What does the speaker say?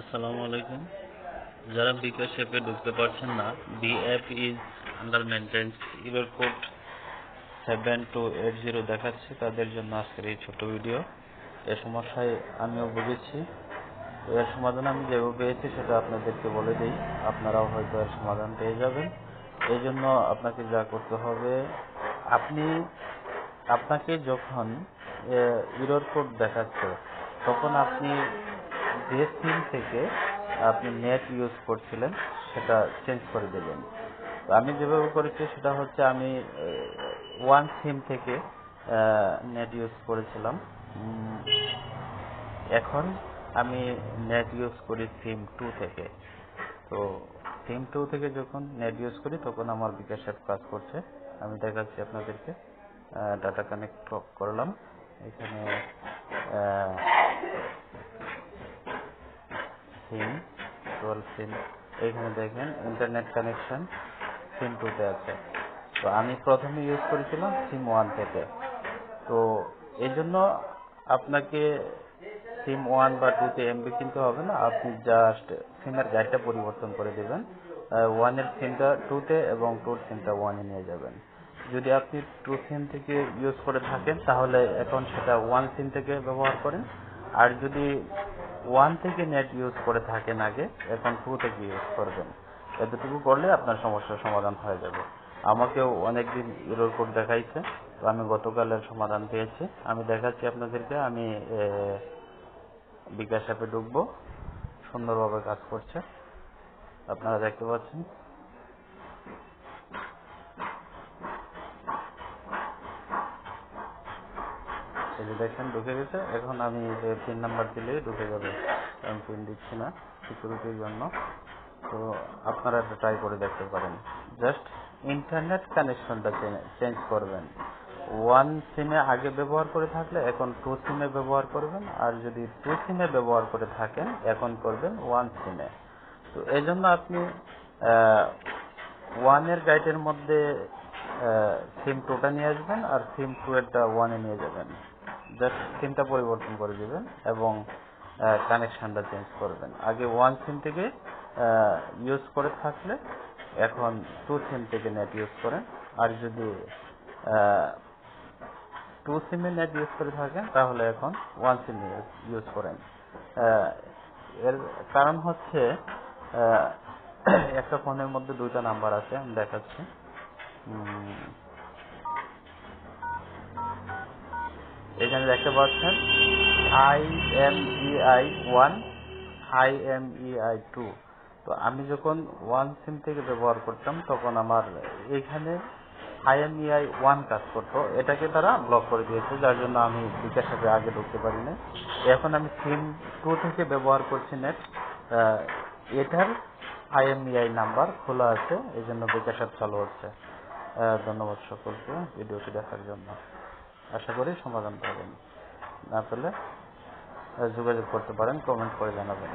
আসসালামু আলাইকুম। যারা বিকাশ অ্যাপে ঢুকতে পারছেন না, the app is under maintenance, error code 7280 দেখাচ্ছে, তাদের জন্য আজকের এই ছোট ভিডিও। এর সমস্যায় আমিও ভুগেছি, তো এর সমাধান আমি যেভাবে পেয়েছি সেটা আপনাদেরকে বলে দিই, আপনারাও হয়তো এর সমাধান পেয়ে যাবেন। এই জন্য আপনাকে যা করতে হবে, আপনাকে যখন এরর কোড দেখাচ্ছে তখন আপনি যে সিম থেকে আপনি নেট ইউজ করছিলেন সেটা চেঞ্জ করে দেবেন। তো আমি যেভাবে করেছি সেটা হচ্ছে আমি ওয়ান সিম থেকে নেট ইউজ করেছিলাম। এখন আমি নেট ইউজ করি সিম 2 থেকে। তো সিম 2 থেকে যখন নেট ইউজ করি তখন আমার বিকাশ অ্যাপ কাজ করছে। আমি দেখাচ্ছি আপনাদেরকে। ডাটা কানেক্ট করলাম, এখানে সিম 12 সিম, এইখানে দেখেন ইন্টারনেট কানেকশন সিম 2 তে আছে। তো আমি প্রথমে ইউজ করেছিলাম সিম 1 থেকে। তো এই জন্য আপনাকে সিম 1 বা 2 তে এমবি কিনতে হবে না, আপনি জাস্ট সিমের গাইডটা পরিবর্তন করে দেবেন। 1 এর সিমটা 2 তে এবং 2 এর সিমটা 1 এ নিয়ে যাবেন। যদি আপনি 2 সিম থেকে ইউজ করে থাকেন তাহলে এখন সেটা 1 সিম থেকে ব্যবহার করেন। আর যদি 1 থেকে নেট ইউজ করে থাকেন আগে, এখন 2 থেকে ইউজ করবেন। এতটুকু করলে আপনার সমস্যার সমাধান হয়ে যাবে। আমাকেও অনেকদিন এরর কোড দেখাইছে, তো আমি গতকালের সমাধান পেয়েছি। আমি দেখাচ্ছি আপনাদেরকে। আমি বিকাশ অ্যাপে ঢুকবো, সুন্দরভাবে কাজ করছে, আপনারা দেখতে পাচ্ছেন। এই যে দেখেন ঢুকে গেছে। এখন আমি পিন নাম্বার দিলেই ঢুকে যাবে, আমি পিন দিচ্ছি না সিকিউরিটির জন্য। তো আপনারা এটা ট্রাই করে দেখতে পারেন। জাস্ট ইন্টারনেট কানেকশনটা চেঞ্জ করবেন। 1 সিমে আগে ব্যবহার করে থাকলে এখন 2 সিমে ব্যবহার করবেন, আর যদি 2 সিমে ব্যবহার করে থাকেন এখন করবেন 1 সিমে। তো এই জন্য আপনি 1 এর গাইডের মধ্যে সিম 2টা নিয়ে আসবেন আর সিম 2 এরটা 1 এ নিয়ে যাবেন। জাস্ট সিমটা পরিবর্তন করে দিবেন এবং কানেকশনটা চেঞ্জ করবেন। আগে 1 সিম থেকে ইউজ করে থাকলে এখন 2 সিম থেকে নেট ইউজ করেন। আর যদি 2 সিমে নেট ইউজ করে থাকেন তাহলে এখন 1 সিম ইউজ করেন। এর কারণ হচ্ছে একটা ফোনের মধ্যে 2টা নাম্বার আছে, আমি দেখাচ্ছি। এখানে দেখতে পাচ্ছেন IMEI 1, IMEI 2। তো আমি যখন 1 সিম থেকে ব্যবহার করতাম তখন আমার এখানে IMEI 1 কাজ করতো, এটাকে তারা ব্লক করে দিয়েছে, যার জন্য আমি বিকাশ অ্যাপে আগে ঢুকতে পারি না। এখন আমি সিম 2 থেকে ব্যবহার করছি নেট, এটার IMEI নাম্বার খোলা আছে, এই জন্য বিকাশ অ্যাপ চালু হচ্ছে। ধন্যবাদ সকলকে ভিডিওটি দেখার জন্য। আশা করি সমাধান পাবেন। না পেলে যোগাযোগ করতে পারেন, কমেন্ট করে জানাবেন।